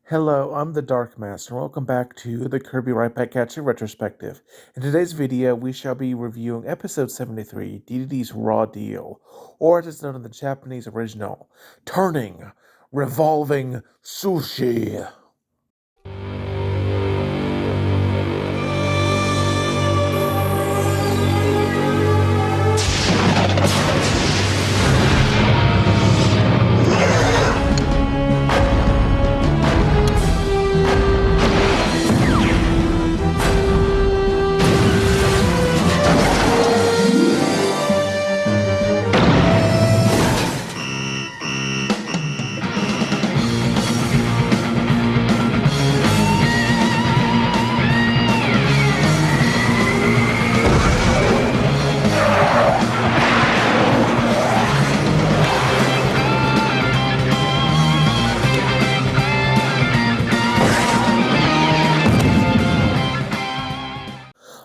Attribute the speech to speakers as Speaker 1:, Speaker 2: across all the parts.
Speaker 1: Hello, I'm the Dark Master, and welcome back to the Kirby Right Back Retrospective. In today's video, we shall be reviewing episode 73, Dedede's Raw Deal, or as it's known in the Japanese original, Turning Revolving Sushi.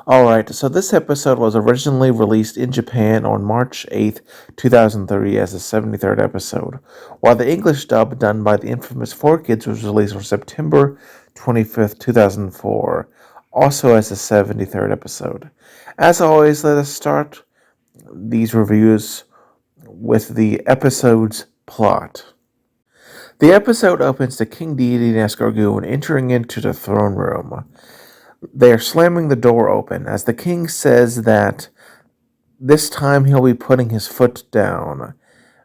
Speaker 1: Alright, so this episode was originally released in Japan on March 8th, 2003 as the 73rd episode, while the English dub done by the infamous 4Kids was released on September 25th, 2004, also as the 73rd episode. As always, let us start these reviews with the episode's plot. The episode opens to King Dedede and Escargoon entering into the throne room. They are slamming the door open as the king says that this time he'll be putting his foot down.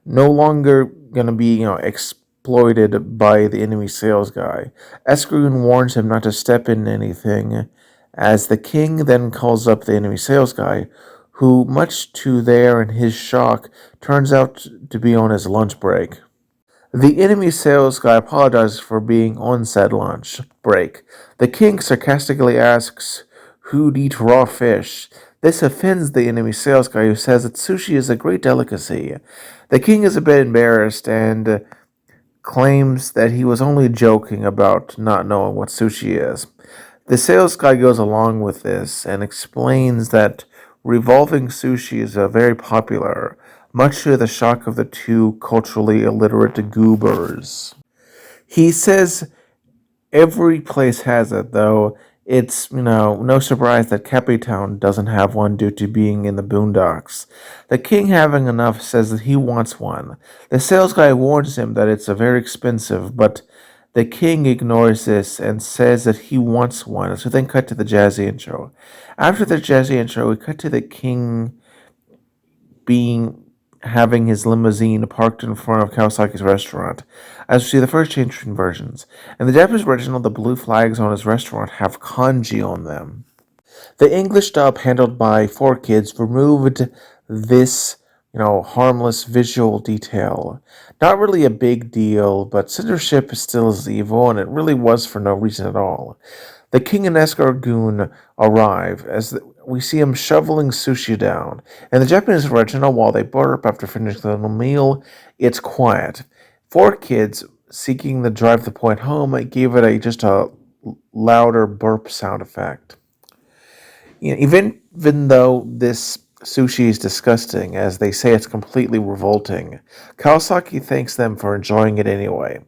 Speaker 1: No longer gonna be, exploited by the enemy sales guy. Escargoon warns him not to step in anything, as the king then calls up the enemy sales guy, who, much to their and his shock, turns out to be on his lunch break. The enemy sales guy apologizes for being on said lunch break. The king sarcastically asks who'd eat raw fish. This offends the enemy sales guy, who says that sushi is a great delicacy. The king is a bit embarrassed and claims that he was only joking about not knowing what sushi is. The sales guy goes along with this and explains that revolving sushi is very popular, much to the shock of the two culturally illiterate goobers. He says every place has it, though it's, no surprise that Capitan doesn't have one due to being in the boondocks. The king, having enough, says that he wants one. The sales guy warns him that it's very expensive, but the king ignores this and says that he wants one. So then cut to the jazzy intro. After the jazzy intro, we cut to the king having his limousine parked in front of Kawasaki's restaurant, as we see the first change between versions. In the Japanese original, the blue flags on his restaurant have kanji on them. The English dub, handled by 4Kids, removed this, harmless visual detail. Not really a big deal, but censorship still is evil, and it really was for no reason at all. The king and Escargoon arrive as we see him shoveling sushi down. In the Japanese original, while they burp after finishing the meal, it's quiet. 4Kids, seeking to drive the point home, gave it just a louder burp sound effect. Even though this sushi is disgusting, as they say it's completely revolting, Kawasaki thanks them for enjoying it anyway.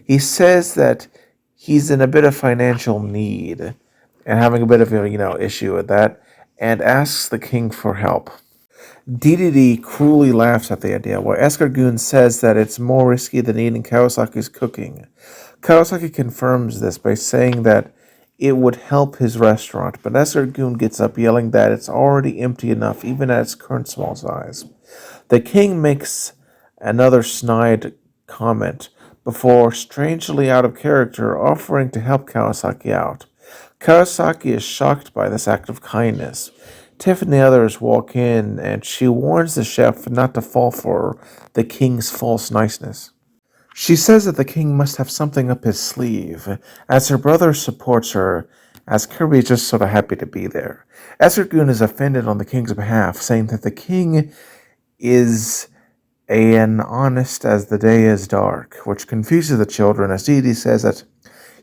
Speaker 1: He says that he's in a bit of financial need and having a bit of issue with that, and asks the king for help. Dedede cruelly laughs at the idea, while Escargoon says that it's more risky than eating Kawasaki's cooking. Kawasaki confirms this by saying that it would help his restaurant, but Escargoon gets up yelling that it's already empty enough even at its current small size. The king makes another snide comment before, strangely out of character, offering to help Kawasaki out. Kawasaki is shocked by this act of kindness. Tiff and the others walk in, and she warns the chef not to fall for the king's false niceness. She says that the king must have something up his sleeve, as her brother supports her, as Kirby is just sort of happy to be there. Escargoon is offended on the king's behalf, saying that the king is an honest as the day is dark, which confuses the children, as Dedede says that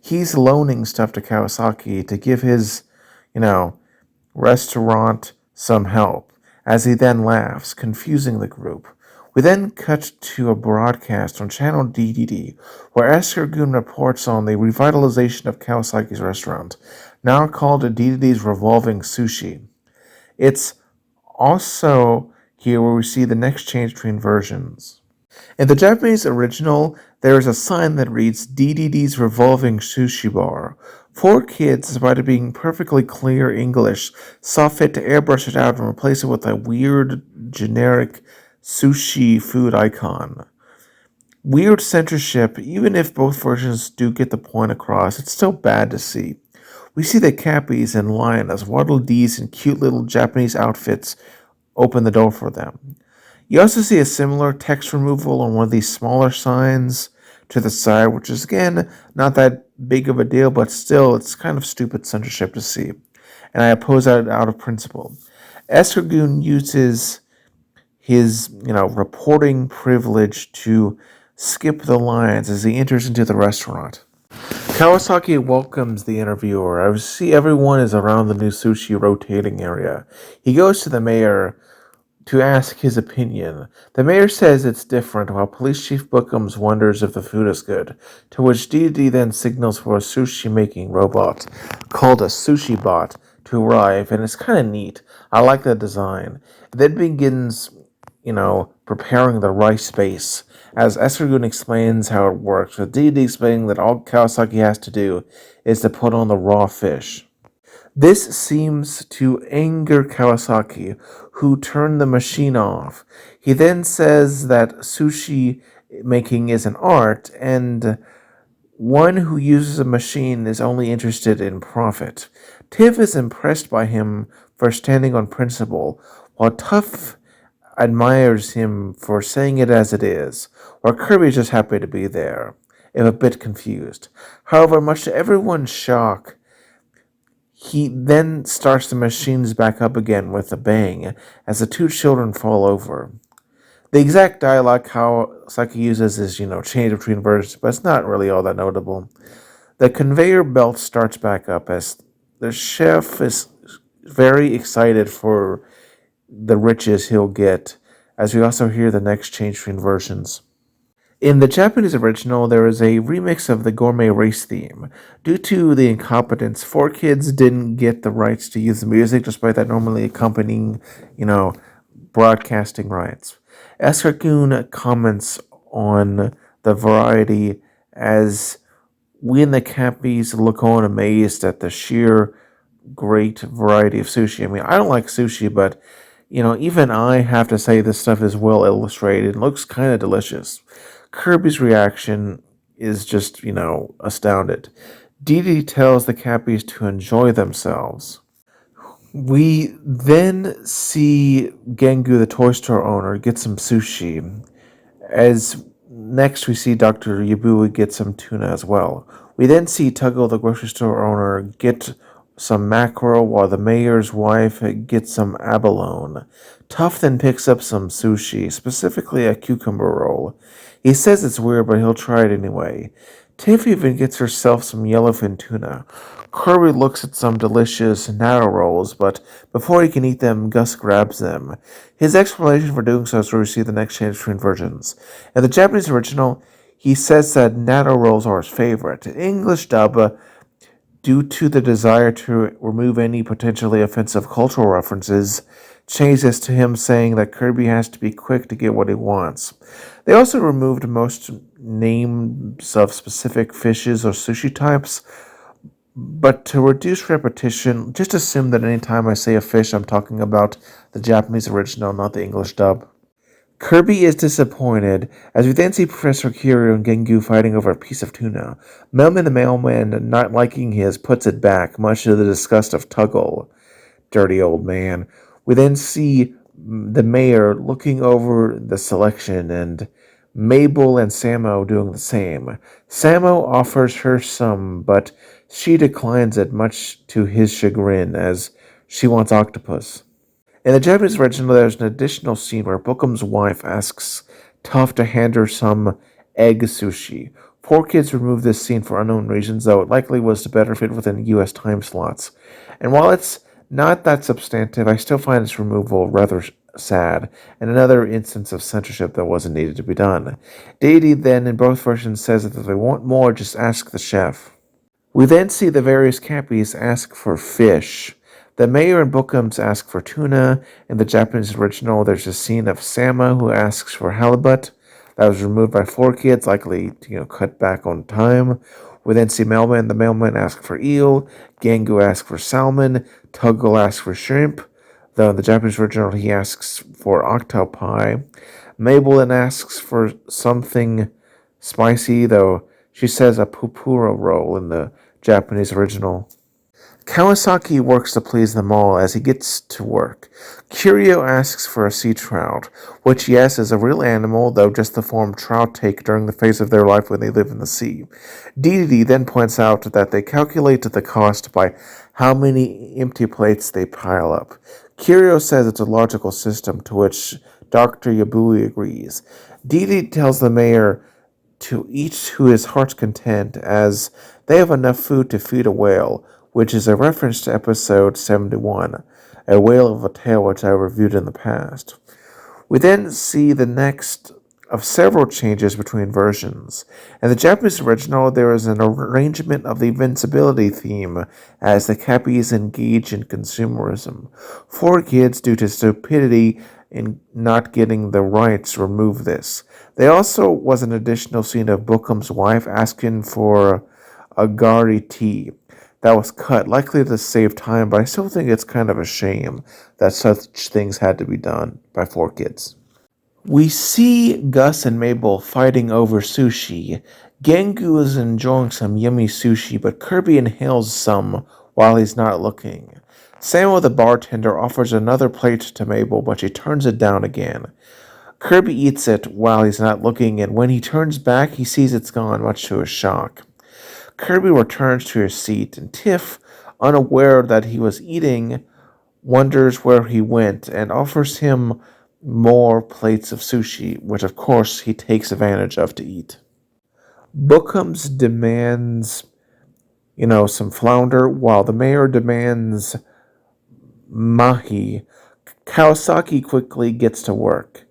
Speaker 1: he's loaning stuff to Kawasaki to give his, restaurant some help, as he then laughs, confusing the group. We then cut to a broadcast on channel DDD, where Escargoon reports on the revitalization of Kawasaki's restaurant, now called DDD's Revolving Sushi. It's also here where we see the next change between versions. In the Japanese original, there is a sign that reads DDD's Revolving Sushi Bar. Four kids, despite it being perfectly clear English, saw fit to airbrush it out and replace it with a weird, generic sushi food icon. Weird censorship, even if both versions do get the point across, it's still bad to see. We see the Cappies in line as Waddle Dees in cute little Japanese outfits open the door for them. You also see a similar text removal on one of these smaller signs to the side, which is again not that big of a deal, but still it's kind of stupid censorship to see. And I oppose that out of principle. Escargoon uses his, reporting privilege to skip the lines as he enters into the restaurant. Kawasaki welcomes the interviewer. I see everyone is around the new sushi rotating area. He goes to the mayor to ask his opinion. The mayor says it's different, while Police Chief Bookums wonders if the food is good, to which DD then signals for a sushi-making robot, called a Sushi Bot, to arrive, and it's kind of neat. I like the design. It then begins, preparing the rice base, as Escargoon explains how it works, with DD explaining that all Kawasaki has to do is to put on the raw fish. This seems to anger Kawasaki, who turned the machine off. He then says that sushi making is an art, and one who uses a machine is only interested in profit. Tiff is impressed by him for standing on principle, while Tuff admires him for saying it as it is, while Kirby is just happy to be there, if a bit confused. However, much to everyone's shock, he then starts the machines back up again with a bang as the two children fall over. The exact dialogue Kawasaki uses is, change between versions, but it's not really all that notable. The conveyor belt starts back up as the chef is very excited for the riches he'll get, as we also hear the next change between versions. In the Japanese original, there is a remix of the gourmet race theme. Due to the incompetence, 4Kids didn't get the rights to use the music, despite that normally accompanying, broadcasting rights. Escargoon comments on the variety as we in the Cappies look on amazed at the sheer great variety of sushi. I mean, I don't like sushi, but even I have to say this stuff is well illustrated and looks kind of delicious. Kirby's reaction is just, astounded. Dee tells the Cappies to enjoy themselves. We then see Gengu, the toy store owner, get some sushi. As next we see Dr. Yabui get some tuna as well. We then see Tuggle, the grocery store owner, get some mackerel, while the mayor's wife gets some abalone. Tuff then picks up some sushi, specifically a cucumber roll. He says it's weird, but he'll try it anyway. Tiff even gets herself some yellowfin tuna. Kirby looks at some delicious natto rolls, but before he can eat them, Gus grabs them. His explanation for doing so is where we see the next change between versions. In the Japanese original, he says that natto rolls are his favorite. In English dub, due to the desire to remove any potentially offensive cultural references, changes to him saying that Kirby has to be quick to get what he wants. They also removed most names of specific fishes or sushi types, but to reduce repetition, just assume that anytime I say a fish, I'm talking about the Japanese original, not the English dub. Kirby is disappointed, as we then see Professor Kiryu and Gengu fighting over a piece of tuna. Melman the mailman, not liking his, puts it back, much to the disgust of Tuggle. Dirty old man. We then see the mayor looking over the selection, and Mabel and Samo doing the same. Samo offers her some, but she declines it, much to his chagrin, as she wants octopus. In the Japanese original, there's an additional scene where Bookum's wife asks Tuff to hand her some egg sushi. 4Kids removed this scene for unknown reasons, though it likely was to better fit within US time slots. And while it's not that substantive, I still find its removal rather sad, and another instance of censorship that wasn't needed to be done. Dedede then, in both versions, says that if they want more, just ask the chef. We then see the various cappies ask for fish. The mayor and Bookums ask for tuna. In the Japanese original, there's a scene of Sama who asks for halibut. That was removed by 4Kids, likely to cut back on time. We then see Mailman. The mailman asks for eel. Gangu asks for salmon. Tuggle asks for shrimp. Though in the Japanese original, he asks for octopi. Mabel then asks for something spicy, though she says a pupura roll in the Japanese original. Kawasaki works to please them all as he gets to work. Curio asks for a sea trout, which, yes, is a real animal, though just the form trout take during the phase of their life when they live in the sea. Dedede then points out that they calculated the cost by how many empty plates they pile up. Curio says it's a logical system, to which Dr. Yabui agrees. Dedede tells the mayor to eat to his heart's content, as they have enough food to feed a whale, which is a reference to episode 71, A Whale of a Tale, which I reviewed in the past. We then see the next of several changes between versions. In the Japanese original, there is an arrangement of the invincibility theme as the cappies engage in consumerism. 4Kids, due to stupidity in not getting the rights, remove this. There also was an additional scene of Bookum's wife asking for a gari tea. That was cut, likely to save time, but I still think it's kind of a shame that such things had to be done by 4Kids. We see Gus and Mabel fighting over sushi. Gangu is enjoying some yummy sushi, but Kirby inhales some while he's not looking. Samuel the bartender offers another plate to Mabel, but she turns it down again. Kirby eats it while he's not looking, and when he turns back, he sees it's gone, much to his shock. Kirby returns to his seat, and Tiff, unaware that he was eating, wonders where he went and offers him more plates of sushi, which of course he takes advantage of to eat. Bookums demands, some flounder, while the mayor demands mahi. Kawasaki quickly gets to work.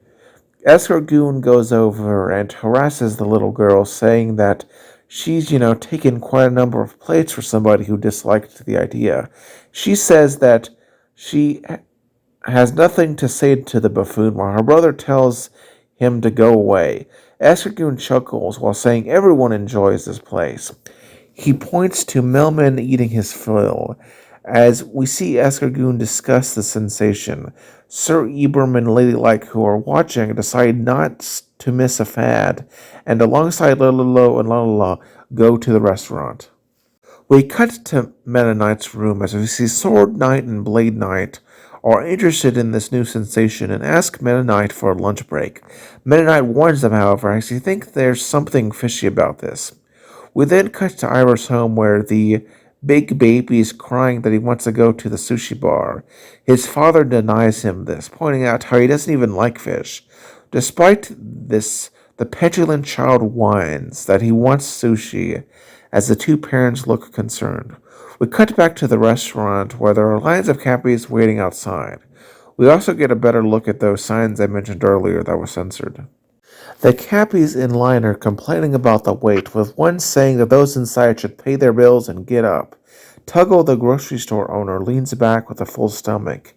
Speaker 1: Escargoon goes over and harasses the little girl, saying that she's, taken quite a number of plates for somebody who disliked the idea. She says that she has nothing to say to the buffoon, while her brother tells him to go away. Escargoon chuckles while saying everyone enjoys this place. He points to Melman eating his fill. As we see Escargoon discuss the sensation, Sir Ibram and Ladylike, who are watching, decide not to miss a fad, and alongside Lolo and Lalala, go to the restaurant. We cut to Meta Knight's room as we see Sword Knight and Blade Knight are interested in this new sensation and ask Meta Knight for a lunch break. Meta Knight warns them, however, as he thinks there's something fishy about this. We then cut to Ira's home, where the big baby is crying that he wants to go to the sushi bar. His father denies him this, pointing out how he doesn't even like fish. Despite this, the petulant child whines that he wants sushi, as the two parents look concerned. We cut back to the restaurant, where there are lines of cappies waiting outside. We also get a better look at those signs I mentioned earlier that were censored. The cappies in line are complaining about the wait, with one saying that those inside should pay their bills and get up. Tuggle, the grocery store owner, leans back with a full stomach.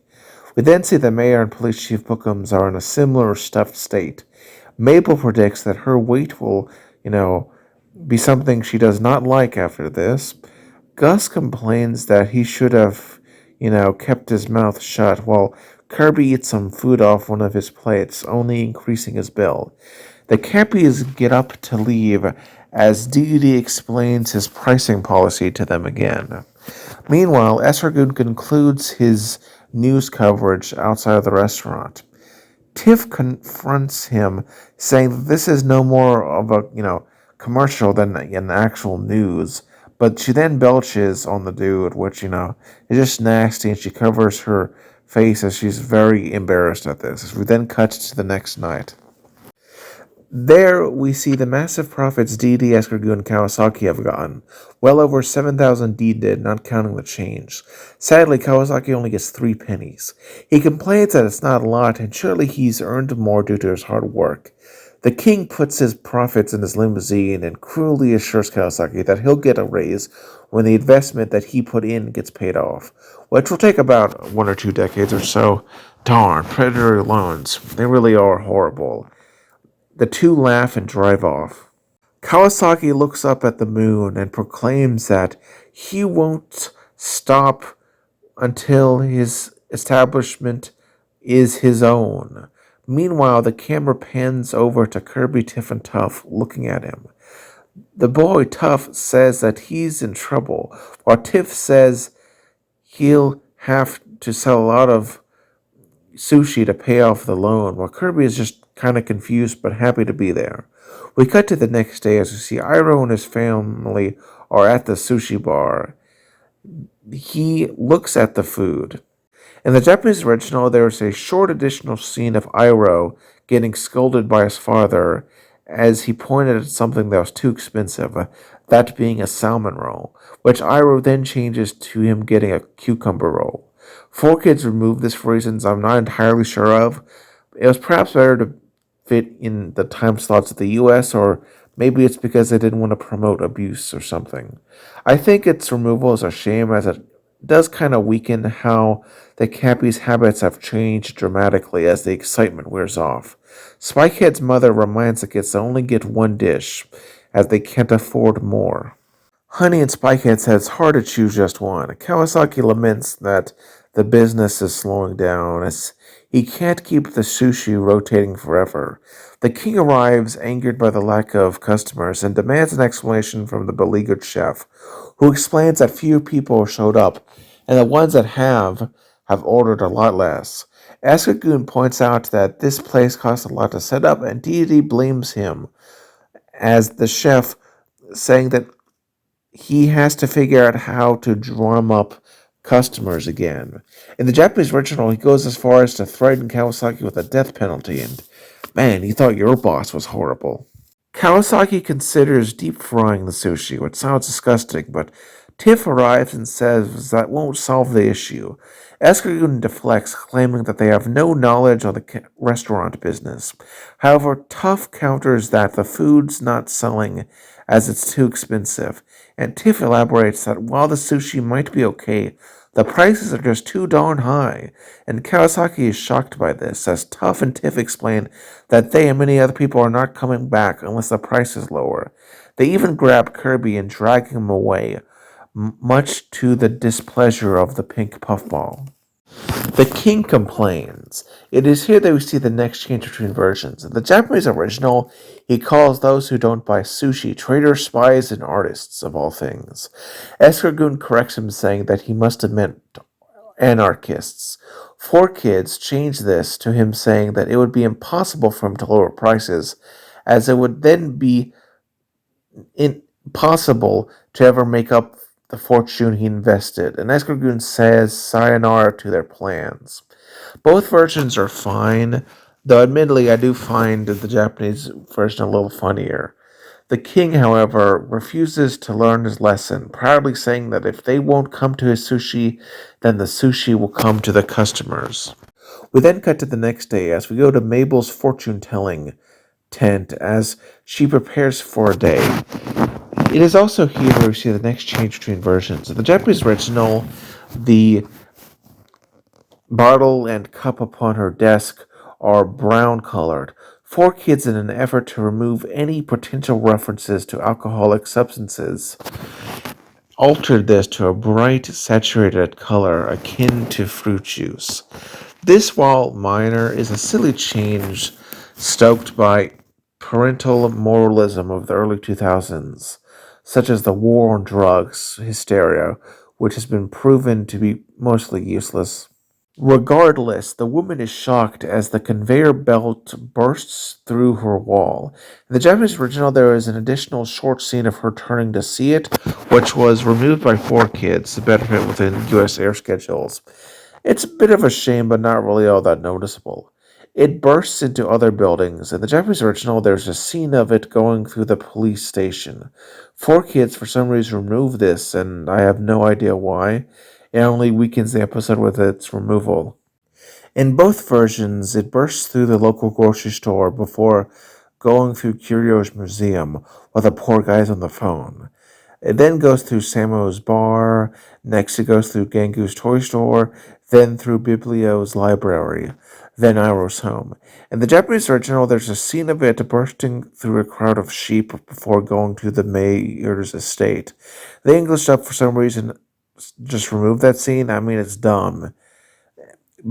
Speaker 1: We then see the mayor and police chief Bookums are in a similar stuffed state. Mabel predicts that her weight will, be something she does not like after this. Gus complains that he should have, kept his mouth shut, while Kirby eats some food off one of his plates, only increasing his bill. The cappies get up to leave as Dedede explains his pricing policy to them again. Meanwhile, Escargoon concludes his news coverage outside of the restaurant. Tiff confronts him, saying that this is no more of a, commercial than an actual news. But she then belches on the dude, which, is just nasty, and she covers her face as she's very embarrassed at this. We then cut to the next night. There we see the massive profits Dedede, Escargot, and Kawasaki have gotten. Well over 7,000 did, not counting the change. Sadly, Kawasaki only gets 3 pennies. He complains that it's not a lot, and surely he's earned more due to his hard work. The king puts his profits in his limousine and cruelly assures Kawasaki that he'll get a raise when the investment that he put in gets paid off, which will take about 1 or 2 decades or so. Darn, predatory loans. They really are horrible. The two laugh and drive off. Kawasaki looks up at the moon and proclaims that he won't stop until his establishment is his own. Meanwhile, the camera pans over to Kirby, Tiff, and Tuff looking at him. The boy Tuff says that he's in trouble, while Tiff says he'll have to sell a lot of sushi to pay off the loan, while Kirby is just kind of confused but happy to be there. We cut to the next day as we see Iroh and his family are at the sushi bar. He looks at the food. In the Japanese original, there is a short additional scene of Iroh getting scolded by his father as he pointed at something that was too expensive, that being a salmon roll, which Iroh then changes to him getting a cucumber roll. 4Kids removed this for reasons I'm not entirely sure of. It was perhaps better to fit in the time slots of the US, or maybe it's because they didn't want to promote abuse or something. I think its removal is a shame, as it does kind of weaken how the Cappy's habits have changed dramatically as the excitement wears off. Spikehead's mother reminds the kids to only get one dish, as they can't afford more. Honey and Spikehead said it's hard to choose just one. Kawasaki laments that the business is slowing down, as he can't keep the sushi rotating forever. The king arrives, angered by the lack of customers, and demands an explanation from the beleaguered chef, who explains that few people showed up, and the ones that have ordered a lot less. Escargoon points out that this place costs a lot to set up, and Dedede blames him as the chef, saying that he has to figure out how to drum up customers again. In the Japanese original, he goes as far as to threaten Kawasaki with a death penalty, and man, he thought your boss was horrible. Kawasaki considers deep frying the sushi, which sounds disgusting, but Tiff arrives and says that won't solve the issue. Escargoon deflects, claiming that they have no knowledge of the restaurant business. However, Tuff counters that the food's not selling as it's too expensive, and Tiff elaborates that while the sushi might be okay, the prices are just too darn high, and Kawasaki is shocked by this, as Tuff and Tiff explain that they and many other people are not coming back unless the price is lower. They even grab Kirby and drag him away, much to the displeasure of the pink puffball. The king complains. It is here that we see the next change between versions. In the Japanese original, he calls those who don't buy sushi traitors, spies, and artists, of all things. Escargoon corrects him, saying that he must have meant anarchists. 4Kids change this to him saying that it would be impossible for him to lower prices, as it would then be impossible to ever make up the fortune he invested, and Escargoon says sayonara to their plans. Both versions are fine, though admittedly I do find the Japanese version a little funnier. The king, however, refuses to learn his lesson, proudly saying that if they won't come to his sushi, then the sushi will come to the customers. We then cut to the next day as we go to Mabel's fortune-telling tent as she prepares for a day. It is also here where we see the next change between versions. In the Japanese original, the bottle and cup upon her desk are brown colored. 4Kids, in an effort to remove any potential references to alcoholic substances, altered this to a bright, saturated color akin to fruit juice. This, while minor, is a silly change stoked by parental moralism of the early 2000s, such as the war on drugs hysteria, which has been proven to be mostly useless. Regardless, the woman is shocked as the conveyor belt bursts through her wall. In the Japanese original, there is an additional short scene of her turning to see it, which was removed by 4Kids to better fit within US air schedules. It's a bit of a shame, but not really all that noticeable. It bursts into other buildings. In the Japanese original, there's a scene of it going through the police station. Four kids, for some reason, remove this, and I have no idea why. It only weakens the episode with its removal. In both versions, it bursts through the local grocery store before going through Curio's museum while the poor guy's on the phone. It then goes through Samo's bar, next it goes through Gangu's toy store, then through Biblio's library, then Iroh's home. In the Japanese original, there's a scene of it bursting through a crowd of sheep before going to the mayor's estate. The English dub, for some reason, just removed that scene. I mean, it's dumb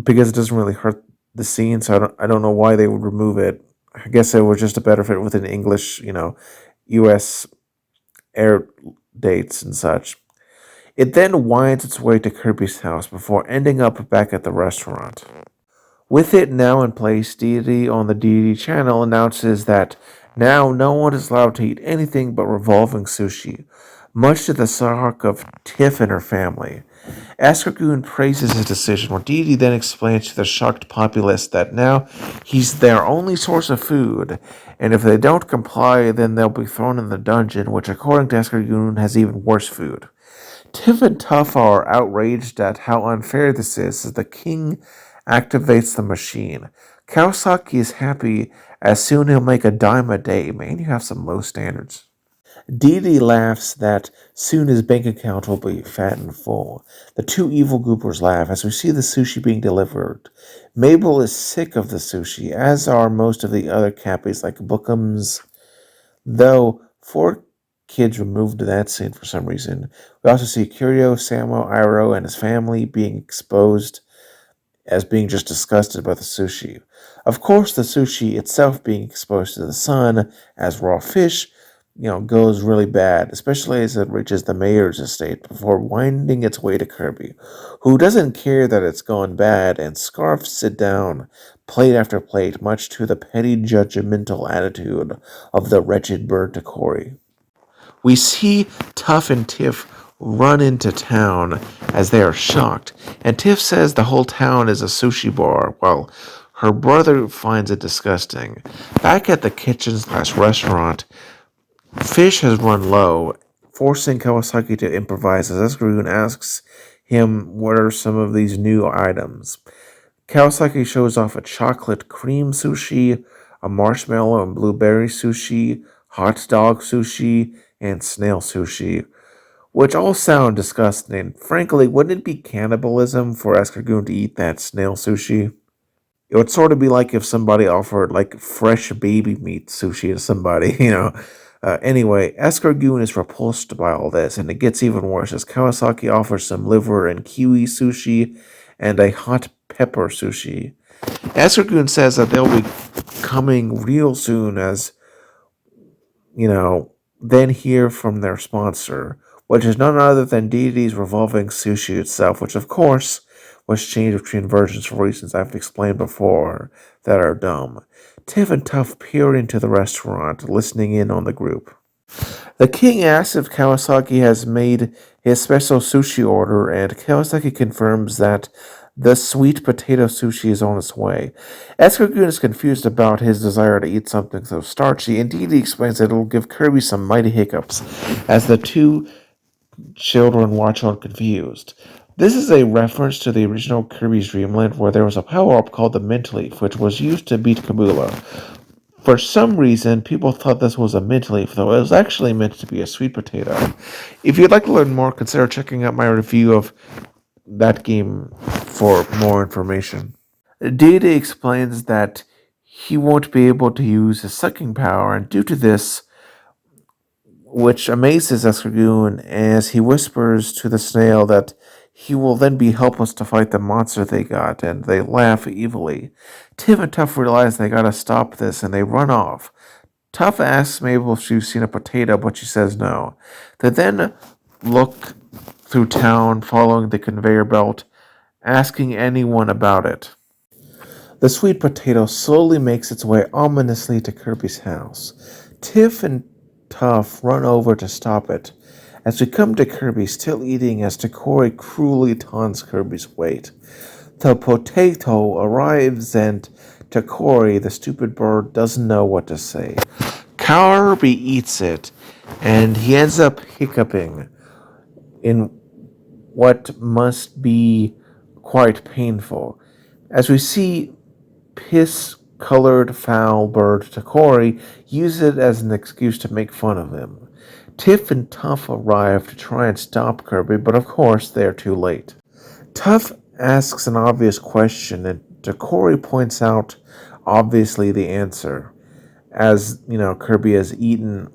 Speaker 1: because it doesn't really hurt the scene, so I don't know why they would remove it. I guess it was just a better fit with an English, U.S. air dates and such. It then winds its way to Kirby's house before ending up back at the restaurant. With it now in place, Deity on the Deity channel announces that now no one is allowed to eat anything but revolving sushi, much to the shock of Tiff and her family. Askargoon praises his decision, while Deity then explains to the shocked populace that now he's their only source of food, and if they don't comply, then they'll be thrown in the dungeon, which according to Askargoon has even worse food. Tiff and Tuff are outraged at how unfair this is as the king activates the machine. Kawasaki is happy as soon he'll make a dime a day. Man, you have some low standards. Dee laughs that soon his bank account will be fat and full. The two evil goopers laugh as we see the sushi being delivered. Mabel is sick of the sushi, as are most of the other cappies like Bookums, though four kids removed that scene for some reason. We also see Curio, Samo, Iroh, and his family being exposed as being just disgusted by the sushi. Of course, the sushi itself being exposed to the sun as raw fish, goes really bad, especially as it reaches the mayor's estate before winding its way to Kirby, who doesn't care that it's gone bad and scarfs it down, plate after plate, much to the petty judgmental attitude of the wretched bird Takori. We see Tuff and Tiff run into town as they are shocked, and Tiff says the whole town is a sushi bar, while her brother finds it disgusting. Back at the kitchen/restaurant, Fish has run low, forcing Kawasaki to improvise as Eskarun asks him what are some of these new items. Kawasaki shows off a chocolate cream sushi, a marshmallow and blueberry sushi, hot dog sushi, and snail sushi, which all sound disgusting. Frankly, wouldn't it be cannibalism for Eskargun to eat that snail sushi? It would sort of be like if somebody offered like fresh baby meat sushi to somebody, Anyway, Eskargoon is repulsed by all this, and it gets even worse as Kawasaki offers some liver and kiwi sushi and a hot pepper sushi. Eskargoon says that they'll be coming real soon as, then hear from their sponsor, which is none other than Deity's revolving sushi itself, which of course was changed between versions for reasons I've explained before that are dumb. Tiff and Tuff peer into the restaurant, listening in on the group. The king asks if Kawasaki has made his special sushi order, and Kawasaki confirms that the sweet potato sushi is on its way. Eskargoon is confused about his desire to eat something so starchy. Indeed, he explains that it'll give Kirby some mighty hiccups, as the two children watch on confused. This is a reference to the original Kirby's Dream Land, where there was a power-up called the Mint Leaf, which was used to beat Kabula. For some reason, people thought this was a mint leaf, though it was actually meant to be a sweet potato. If you'd like to learn more, consider checking out my review of that game for more information. Data explains that he won't be able to use his sucking power, and due to this, which amazes Eskargoon as he whispers to the snail that he will then be helpless to fight the monster they got, and they laugh evilly. Tim and Tuff realize they gotta stop this, and they run off. Tuff asks Mabel if she's seen a potato, but she says no. They then look through town, following the conveyor belt, asking anyone about it. The sweet potato slowly makes its way ominously to Kirby's house. Tiff and Tuff run over to stop it. As we come to Kirby, still eating as Takori cruelly taunts Kirby's weight. The potato arrives and To Corey, the stupid bird doesn't know what to say. Kirby eats it, and he ends up hiccuping in what must be quite painful. As we see piss-colored foul bird Takori use it as an excuse to make fun of him. Tiff and Tuff arrive to try and stop Kirby, but of course they are too late. Tuff asks an obvious question, and Takori points out obviously the answer, as Kirby has eaten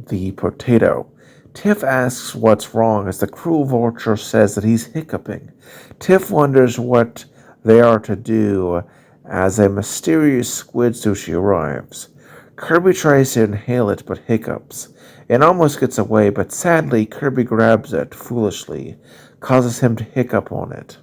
Speaker 1: the potato. Tiff asks what's wrong as the cruel vulture says that he's hiccuping. Tiff wonders what they are to do as a mysterious squid sushi arrives. Kirby tries to inhale it but hiccups. It almost gets away, but sadly Kirby grabs it foolishly, causes him to hiccup on it.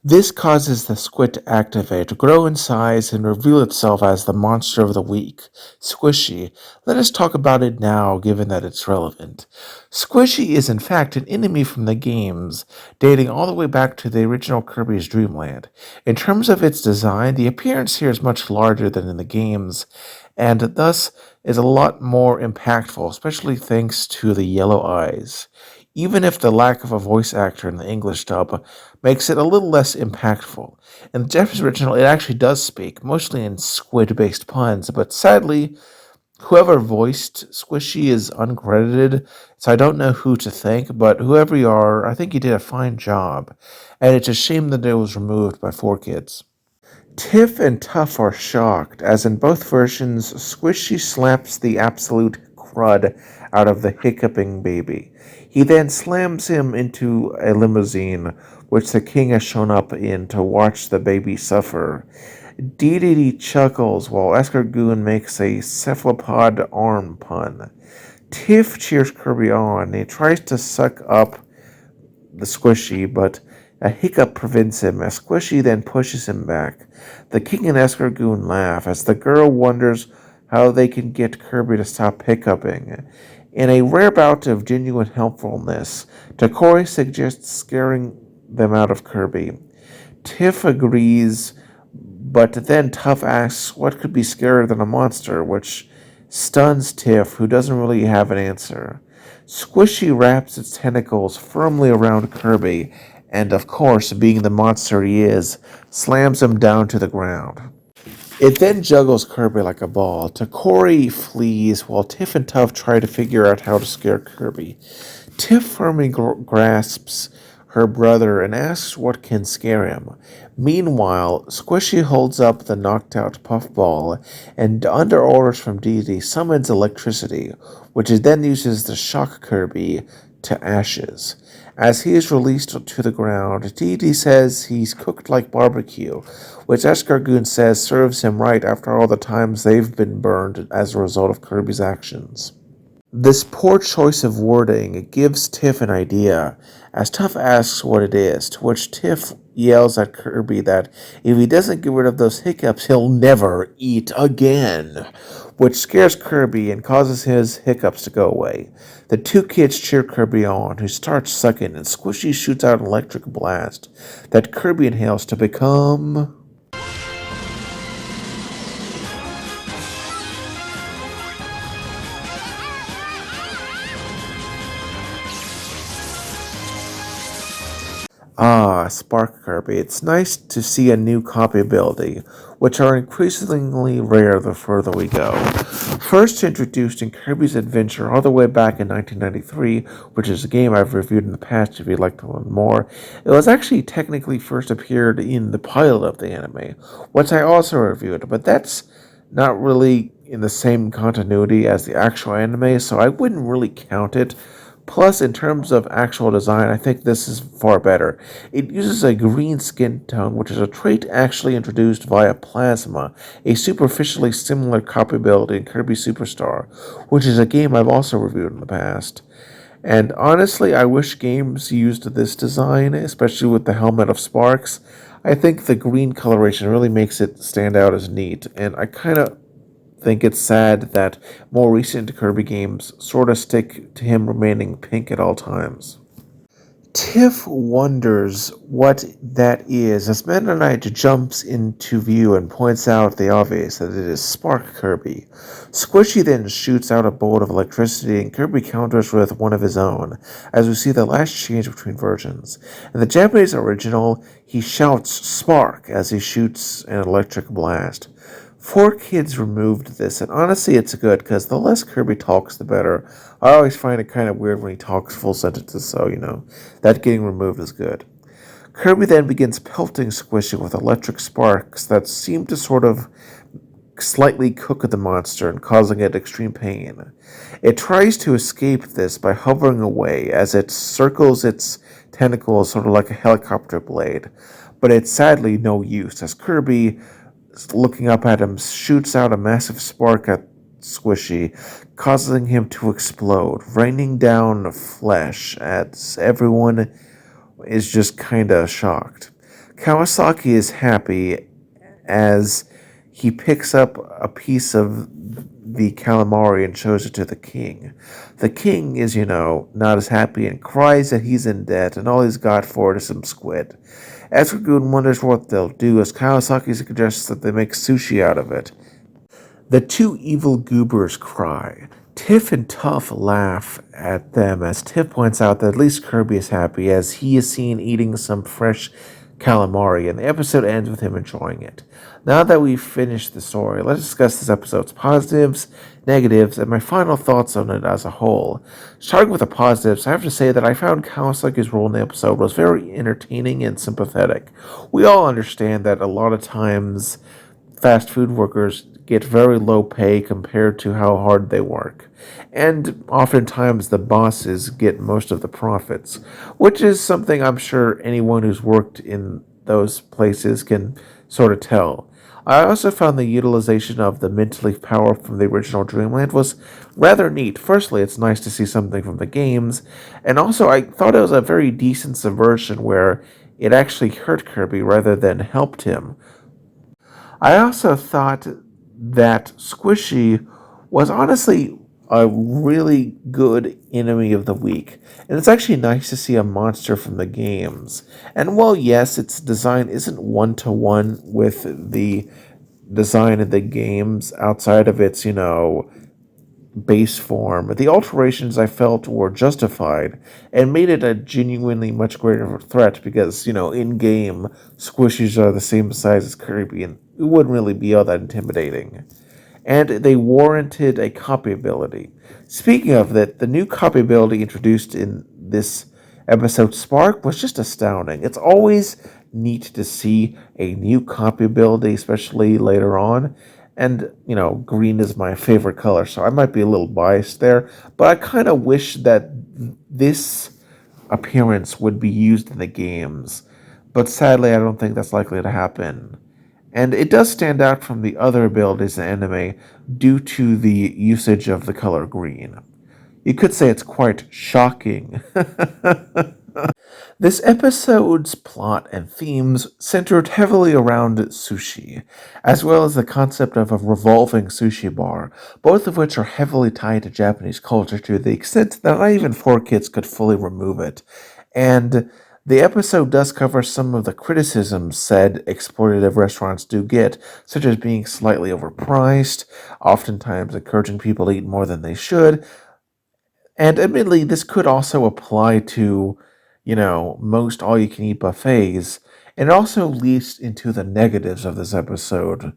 Speaker 1: This causes the squid to activate, grow in size, and reveal itself as the monster of the week, Squishy. Let us talk about it now, given that it's relevant. Squishy is in fact an enemy from the games, dating all the way back to the original Kirby's Dream Land. In terms of its design, the appearance here is much larger than in the games, and thus is a lot more impactful, especially thanks to the yellow eyes. Even if the lack of a voice actor in the English dub makes it a little less impactful. In the Japanese original, it actually does speak, mostly in squid-based puns, but sadly, whoever voiced Squishy is uncredited, so I don't know who to thank, but whoever you are, I think you did a fine job, and it's a shame that it was removed by 4Kids. Tiff and Tuff are shocked, as in both versions, Squishy slaps the absolute crud out of the hiccuping baby. He then slams him into a limousine, which the king has shown up in to watch the baby suffer. Ya Dedede chuckles while Escargoon makes a cephalopod arm pun. Tiff cheers Kirby on. He tries to suck up the Squishy, but a hiccup prevents him as Squishy then pushes him back. The king and Escargoon laugh as the girl wonders how they can get Kirby to stop hiccuping. In a rare bout of genuine helpfulness, Takori suggests scaring them out of Kirby. Tiff agrees, but then Tuff asks what could be scarier than a monster, which stuns Tiff, who doesn't really have an answer. Squishy wraps its tentacles firmly around Kirby, and of course, being the monster he is, slams him down to the ground. It then juggles Kirby like a ball. Takori flees while Tiff and Tuff try to figure out how to scare Kirby. Tiff firmly grasps her brother and asks what can scare him. Meanwhile, Squishy holds up the knocked out puffball and, under orders from Ya Dedede, summons electricity, which it then uses to shock Kirby to ashes. As he is released to the ground, Ya Dedede says he's cooked like barbecue, which Escargoon says serves him right after all the times they've been burned as a result of Kirby's actions. This poor choice of wording gives Tiff an idea, as Tuff asks what it is, to which Tiff yells at Kirby that if he doesn't get rid of those hiccups, he'll never eat again, which scares Kirby and causes his hiccups to go away. The two kids cheer Kirby on, who starts sucking, and Squishy shoots out an electric blast that Kirby inhales to become... Ah, Spark Kirby. It's nice to see a new copy ability, which are increasingly rare the further we go. First introduced in Kirby's Adventure all the way back in 1993, which is a game I've reviewed in the past if you'd like to learn more, it was actually technically first appeared in the pilot of the anime, which I also reviewed, but that's not really in the same continuity as the actual anime, so I wouldn't really count it. Plus, in terms of actual design, I think this is far better. It uses a green skin tone, which is a trait actually introduced via Plasma, a superficially similar copy ability in Kirby Superstar, which is a game I've also reviewed in the past. And honestly, I wish games used this design, especially with the helmet of Sparks. I think the green coloration really makes it stand out as neat, and I kind of think it's sad that more recent Kirby games sort of stick to him remaining pink at all times. Tiff wonders what that is as Meta Knight jumps into view and points out the obvious that it is Spark Kirby. Squishy then shoots out a bolt of electricity and Kirby counters with one of his own, as we see the last change between versions. In the Japanese original, he shouts Spark as he shoots an electric blast. 4Kids removed this, and honestly, it's good because the less Kirby talks, the better. I always find it kind of weird when he talks full sentences, so, that getting removed is good. Kirby then begins pelting Squishy with electric sparks that seem to sort of slightly cook the monster and causing it extreme pain. It tries to escape this by hovering away as it circles its tentacles sort of like a helicopter blade, but it's sadly no use as Kirby, looking up at him, shoots out a massive spark at Squishy, causing him to explode, raining down flesh as everyone is just kinda shocked. Kawasaki is happy as he picks up a piece of the calamari and shows it to the king. The king is, not as happy and cries that he's in debt and all he's got for it is some squid. Escargoon wonders what they'll do as Kawasaki suggests that they make sushi out of it. The two evil goobers cry. Tiff and Tuff laugh at them as Tiff points out that at least Kirby is happy as he is seen eating some fresh calamari, and the episode ends with him enjoying it. Now that we've finished the story, let's discuss this episode's positives, negatives, and my final thoughts on it as a whole. Starting with the positives, I have to say that I found Kawasaki's role in the episode was very entertaining and sympathetic. We all understand that a lot of times fast food workers get very low pay compared to how hard they work. And oftentimes the bosses get most of the profits, which is something I'm sure anyone who's worked in those places can sort of tell. I also found the utilization of the mint leaf power from the original Dreamland was rather neat. Firstly, it's nice to see something from the games, and also I thought it was a very decent subversion where it actually hurt Kirby rather than helped him. I also thought that Squishy was honestly a really good enemy of the week. And it's actually nice to see a monster from the games. And while, yes, its design isn't one-to-one with the design of the games outside of its, base form, the alterations I felt were justified and made it a genuinely much greater threat because, in game, squishies are the same size as Kirby and it wouldn't really be all that intimidating. And they warranted a copy ability. Speaking of that, the new copy ability introduced in this episode, Spark, was just astounding. It's always neat to see a new copy ability, especially later on. And, green is my favorite color, so I might be a little biased there. But I kind of wish that this appearance would be used in the games. But sadly, I don't think that's likely to happen. And it does stand out from the other abilities in anime due to the usage of the color green. You could say it's quite shocking. This episode's plot and themes centered heavily around sushi, as well as the concept of a revolving sushi bar, both of which are heavily tied to Japanese culture to the extent that not even 4Kids could fully remove it. And the episode does cover some of the criticisms said exploitative restaurants do get, such as being slightly overpriced, oftentimes encouraging people to eat more than they should, and admittedly, this could also apply to, most all you can eat buffets, and it also leads into the negatives of this episode.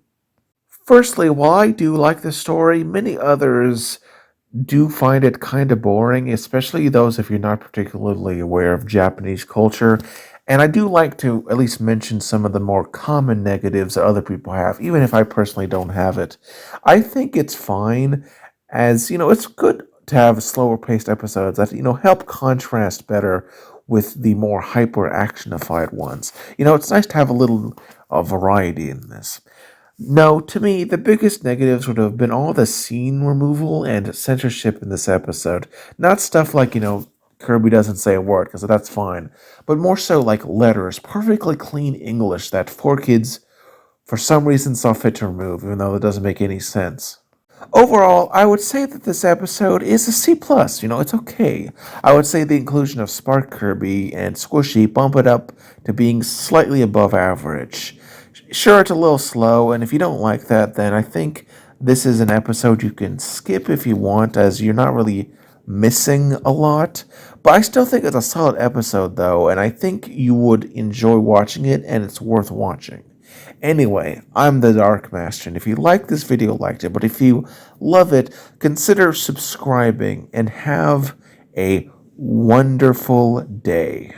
Speaker 1: Firstly, while I do like the story, many others do find it kind of boring, especially those if you're not particularly aware of Japanese culture. And I do like to at least mention some of the more common negatives that other people have, even if I personally don't have it. I think it's fine, as, it's good to have slower paced episodes that, help contrast better with the more hyper actionified ones. It's nice to have a little variety in this. No, to me, the biggest negatives would have been all the scene removal and censorship in this episode. Not stuff like, Kirby doesn't say a word, because that's fine, but more so like letters, perfectly clean English that 4Kids, for some reason, saw fit to remove, even though it doesn't make any sense. Overall, I would say that this episode is a C plus. It's okay. I would say the inclusion of Spark Kirby and Squishy bump it up to being slightly above average. Sure, it's a little slow, and if you don't like that, then I think this is an episode you can skip if you want, as you're not really missing a lot. But I still think it's a solid episode, though, and I think you would enjoy watching it, and it's worth watching. Anyway, I'm the Dark Master, and if you like this video, liked it, but if you love it, consider subscribing and have a wonderful day.